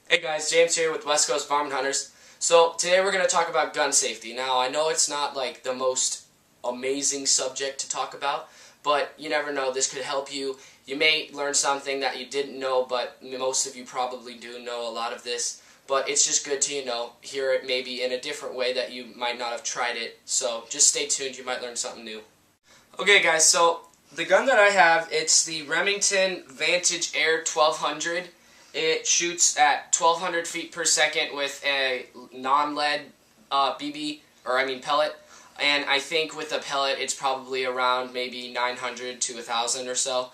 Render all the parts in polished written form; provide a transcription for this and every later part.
Hey guys, James here with West Coast Hunters. So today we're going to talk about gun safety. Now I know it's not like the most amazing subject to talk about, but you never know, this could help you. You may learn something that you didn't know, but most of you probably do know a lot of this. But it's just good to, hear it maybe in a different way that you might not have tried it. So just stay tuned, you might learn something new. Okay guys, so the gun that I have, it's the Remington Vantage Air 1200. It shoots at 1200 feet per second with a non-lead pellet. And I think with a pellet, it's probably around maybe 900 to 1,000 or so.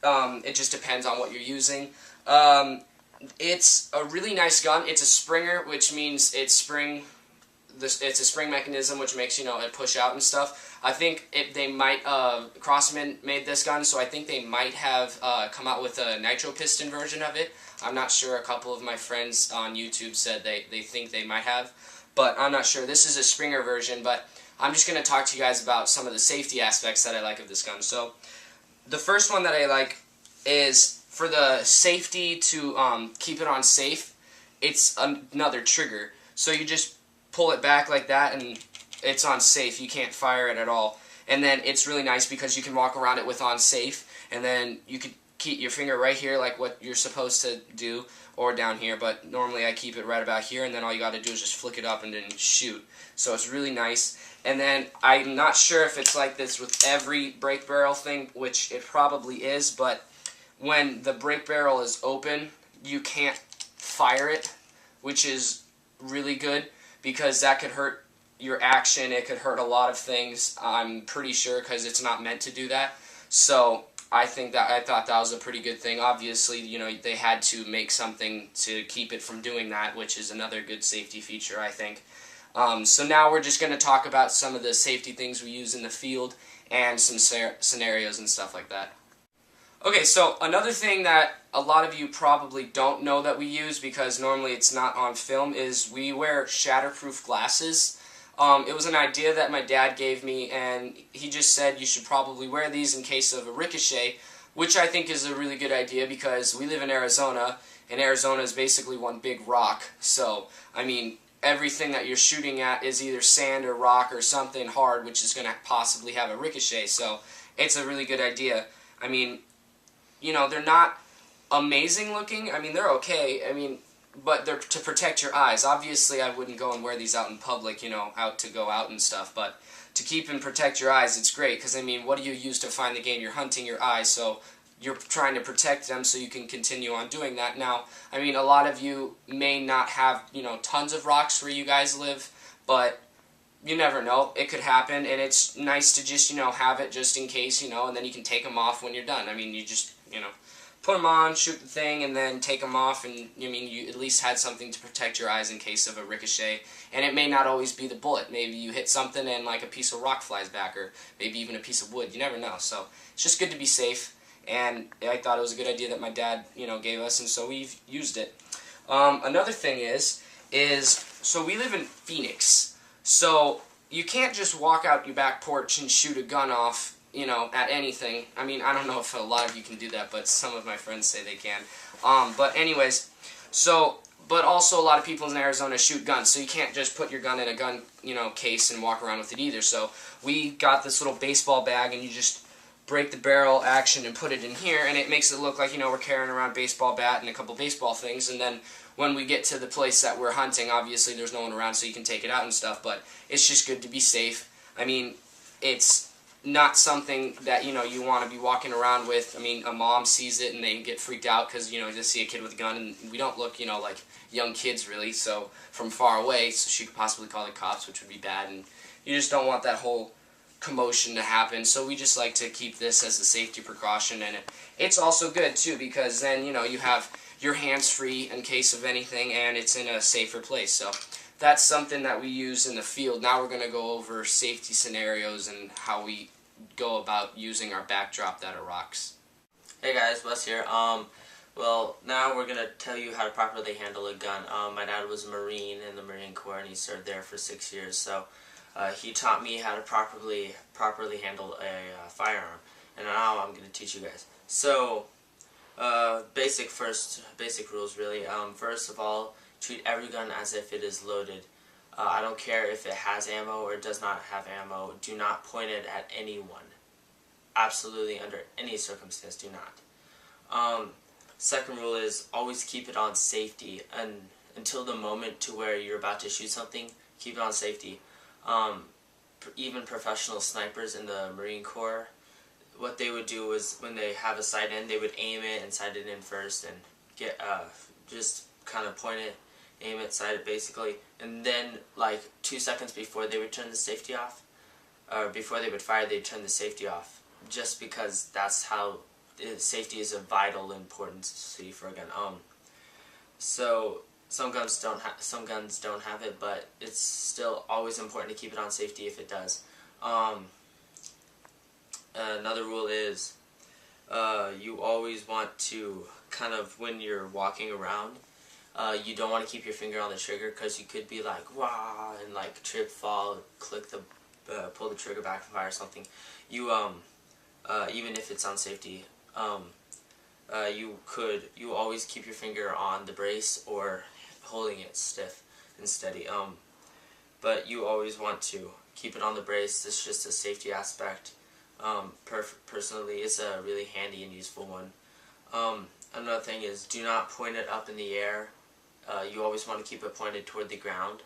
It just depends on what you're using. It's a really nice gun. It's a Springer, which means it's a spring mechanism, which makes it push out and stuff. I think they might Crosman made this gun, so I think they might have come out with a nitro piston version of it. I'm not sure. A couple of my friends on YouTube said they think they might have, but I'm not sure. This is a Springer version, but I'm just going to talk to you guys about some of the safety aspects that I like of this gun. So the first one that I like is for the safety to keep it on safe. It's another trigger, so you just pull it back like that and it's on safe. You can't fire it at all. And then it's really nice because you can walk around it with on safe, and then you could keep your finger right here like what you're supposed to do, or down here, but normally I keep it right about here, and then all you got to do is just flick it up and then shoot. So it's really nice. And then I'm not sure if it's like this with every brake barrel thing, which it probably is, but when the brake barrel is open, you can't fire it, which is really good because that could hurt your action. It could hurt a lot of things, I'm pretty sure, because it's not meant to do that. So I thought that was a pretty good thing. Obviously, they had to make something to keep it from doing that, which is another good safety feature, I think. So now we're just going to talk about some of the safety things we use in the field and some scenarios and stuff like that. Okay, so another thing that a lot of you probably don't know that we use, because normally it's not on film, is we wear shatterproof glasses. It was an idea that my dad gave me, and he just said you should probably wear these in case of a ricochet, which I think is a really good idea because we live in Arizona, and Arizona is basically one big rock. So, I mean, everything that you're shooting at is either sand or rock or something hard, which is going to possibly have a ricochet. So, it's a really good idea. I mean, they're not amazing looking. I mean, they're okay. But they're to protect your eyes. Obviously, I wouldn't go and wear these out in public, out to go out and stuff. But to keep and protect your eyes, it's great. Because, what do you use to find the game? You're hunting your eyes, so you're trying to protect them so you can continue on doing that. Now, a lot of you may not have, tons of rocks where you guys live, but you never know. It could happen, and it's nice to just, have it just in case, and then you can take them off when you're done. You just, put them on, shoot the thing, and then take them off, and you at least had something to protect your eyes in case of a ricochet. And it may not always be the bullet. Maybe you hit something and like a piece of rock flies back, or maybe even a piece of wood. You never know. So it's just good to be safe, and I thought it was a good idea that my dad, gave us, and so we've used it. Another thing is so we live in Phoenix, so you can't just walk out your back porch and shoot a gun off, at anything. I don't know if a lot of you can do that, but some of my friends say they can. But anyways, but also a lot of people in Arizona shoot guns, so you can't just put your gun in a gun, case and walk around with it either. So we got this little baseball bag, and you just break the barrel action and put it in here, and it makes it look like, we're carrying around a baseball bat and a couple baseball things, and then when we get to the place that we're hunting, obviously there's no one around, so you can take it out and stuff, but it's just good to be safe. It's not something that, you want to be walking around with. A mom sees it and they get freaked out because, they see a kid with a gun, and we don't look, like young kids really, so from far away, so she could possibly call the cops, which would be bad, and you just don't want that whole commotion to happen, so we just like to keep this as a safety precaution. And it's also good too because then, you have your hands free in case of anything, and it's in a safer place. So that's something that we use in the field. Now we're going to go over safety scenarios and how we go about using our backdrop that are rocks. Hey guys, Wes here. Well, now we're going to tell you how to properly handle a gun. My dad was a Marine in the Marine Corps, and he served there for 6 years, so he taught me how to properly handle a firearm, and now I'm going to teach you guys. So, Basic rules really. First of all, treat every gun as if it is loaded. I don't care if it has ammo or it does not have ammo. Do not point it at anyone. Absolutely, under any circumstance, do not. Second rule is always keep it on safety, and until the moment to where you're about to shoot something, keep it on safety. Even professional snipers in the Marine Corps, what they would do is when they have a sight in, they would aim it and sight it in first, and get just kind of point it, aim it, sight it basically, and then like 2 seconds before they would turn the safety off, or before they would fire, they'd turn the safety off, just because that's how safety is of vital importance for a gun. So some guns don't have it, but it's still always important to keep it on safety if it does. Another rule is you always want to kind of, when you're walking around, you don't want to keep your finger on the trigger, because you could be like wah and like trip, fall, click the pull the trigger back and fire something. You even if it's on safety, you always keep your finger on the brace or holding it stiff and steady. But you always want to keep it on the brace. It's just a safety aspect. Personally, it's a really handy and useful one. Another thing is, do not point it up in the air. You always want to keep it pointed toward the ground.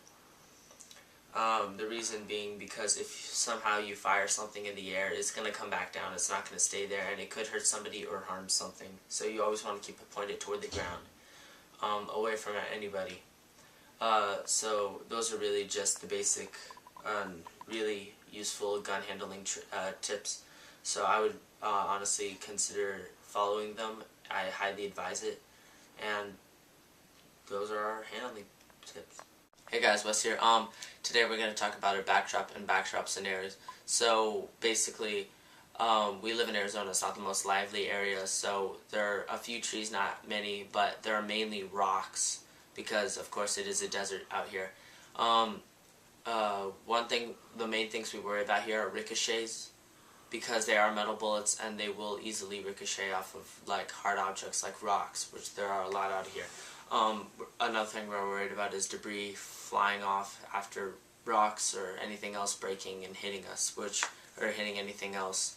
The reason being because if somehow you fire something in the air, it's going to come back down. It's not going to stay there, and it could hurt somebody or harm something. So you always want to keep it pointed toward the ground, away from anybody. So those are really just the basic, really useful gun handling tips. So I would honestly consider following them. I highly advise it, and those are our handling tips. Hey guys, Wes here. Today we're going to talk about our backdrop and backdrop scenarios. So basically, we live in Arizona. It's not the most lively area, so there are a few trees, not many, but there are mainly rocks because, of course, it is a desert out here. The main things we worry about here are ricochets, because they are metal bullets and they will easily ricochet off of like hard objects like rocks, which there are a lot out here. Another thing we're worried about is debris flying off after rocks or anything else breaking and hitting us, or hitting anything else.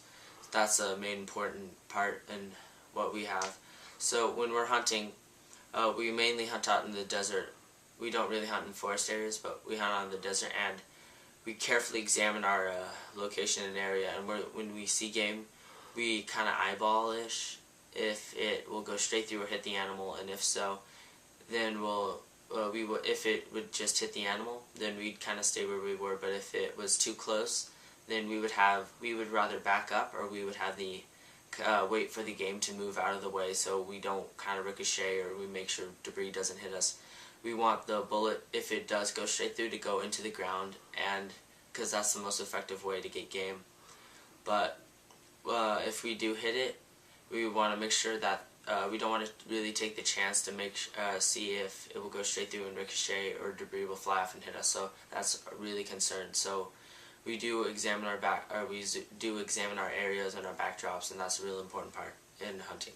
That's a main important part in what we have. So when we're hunting, we mainly hunt out in the desert. We don't really hunt in forest areas, but we hunt out in the desert, and we carefully examine our location and area, and when we see game, we kind of eyeball-ish if it will go straight through or hit the animal, and if so, then if it would just hit the animal, then we'd kind of stay where we were. But if it was too close, then we would rather back up, or we would have the wait for the game to move out of the way so we don't kind of ricochet, or we make sure debris doesn't hit us. We want the bullet, if it does go straight through, to go into the ground, and because that's the most effective way to get game. But if we do hit it, we want to make sure that we don't want to really take the chance to see if it will go straight through and ricochet, or debris will fly off and hit us. So that's really concerned. So we do examine our areas and our backdrops, and that's a real important part in hunting.